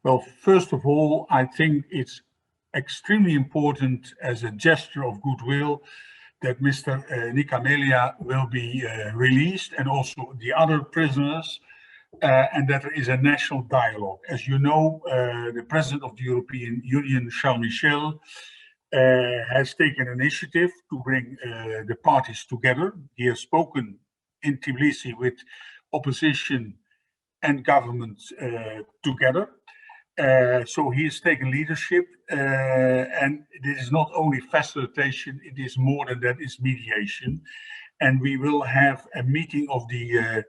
Well, first of all, I think it's extremely important as a gesture of goodwill that Mr. Meleia will be released, and also the other prisoners, and that there is a national dialogue. As you know, the President of the European Union, Charles Michel, has taken initiative to bring the parties together. He has spoken in Tbilisi with opposition and government together. So he has taken leadership, and this is not only facilitation, it is more than that, it's mediation. And we will have a meeting of the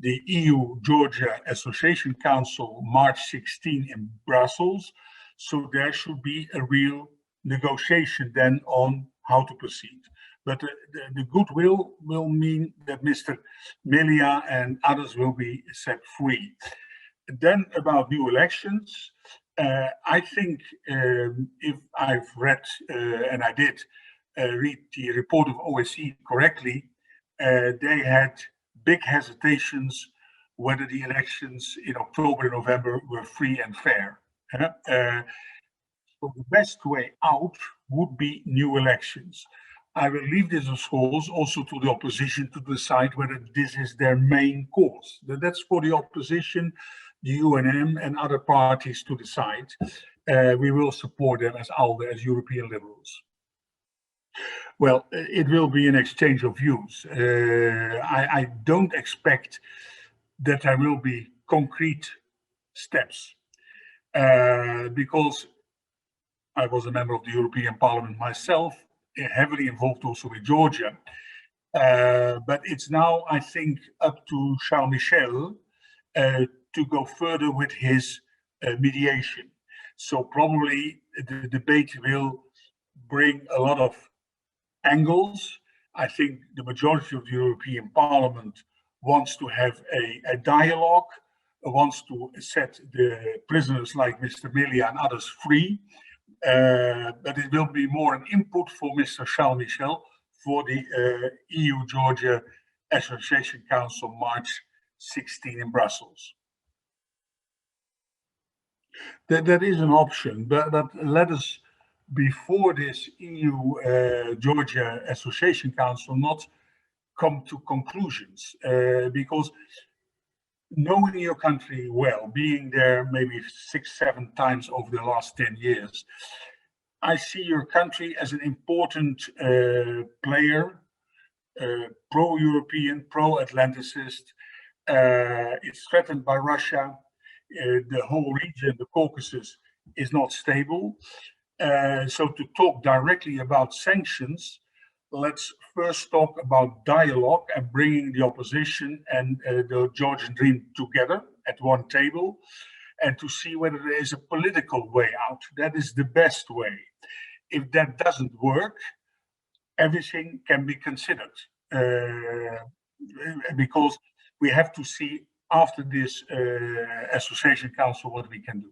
EU-Georgia Association Council March 16 in Brussels. So there should be a real negotiation then on how to proceed. But the goodwill will mean that Mr. Meleia and others will be set free. Then about new elections, I think if I've read, and I did read the report of OSCE correctly, they had big hesitations whether the elections in October and November were free and fair. So the best way out would be new elections. I will leave this, of course, also to the opposition to decide whether this is their main cause. That's for the opposition, the UNM and other parties to decide. We will support them as ALDE, as European liberals. Well, it will be an exchange of views. I don't expect that there will be concrete steps, because I was a member of the European Parliament myself, heavily involved also with Georgia. But it's now, I think, up to Charles Michel to go further with his mediation. So probably the debate will bring a lot of angles. I think the majority of the European Parliament wants to have a dialogue, wants to set the prisoners like Mr. Meleia and others free. But it will be more an input for Mr. Charles Michel for the EU-Georgia Association Council March 16 in Brussels. That is an option, but let us, before this EU-Georgia Association Council, not come to conclusions, because knowing your country well, being there maybe 6-7 times over the last 10 years, I see your country as an important player, pro-European, pro-Atlanticist. It's threatened by Russia. The whole region, the Caucasus, is not stable. So to talk directly about sanctions, let's first talk about dialogue and bringing the opposition and the Georgian dream together at one table, and to see whether there is a political way out. That is the best way. If that doesn't work, everything can be considered, because we have to see after this Association Council what we can do.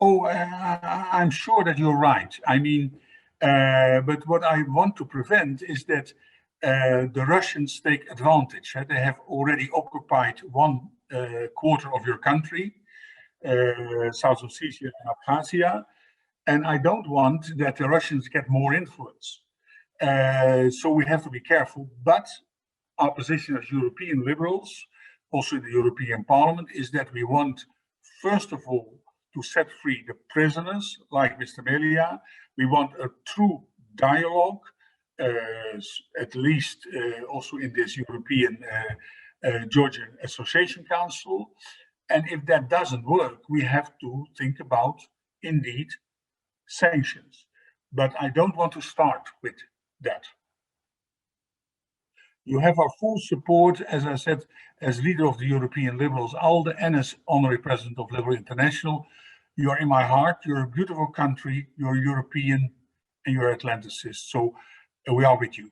Oh, I'm sure that you're right. I mean, but what I want to prevent is that the Russians take advantage. They have already occupied 1/4 of your country, South Ossetia and Abkhazia, and I don't want that the Russians get more influence. So we have to be careful. But our position as European liberals, also in the European Parliament, is that we want, first of all, to set free the prisoners like Mr. Meleia. We want a true dialogue, at least also in this European Georgian Association Council. And if that doesn't work, we have to think about, indeed, sanctions. But I don't want to start with that. You have our full support, as I said, as leader of the European Liberals, ALDE, and as honorary president of Liberal International. You are in my heart. You're a beautiful country. You're European and you're Atlanticist. So we are with you.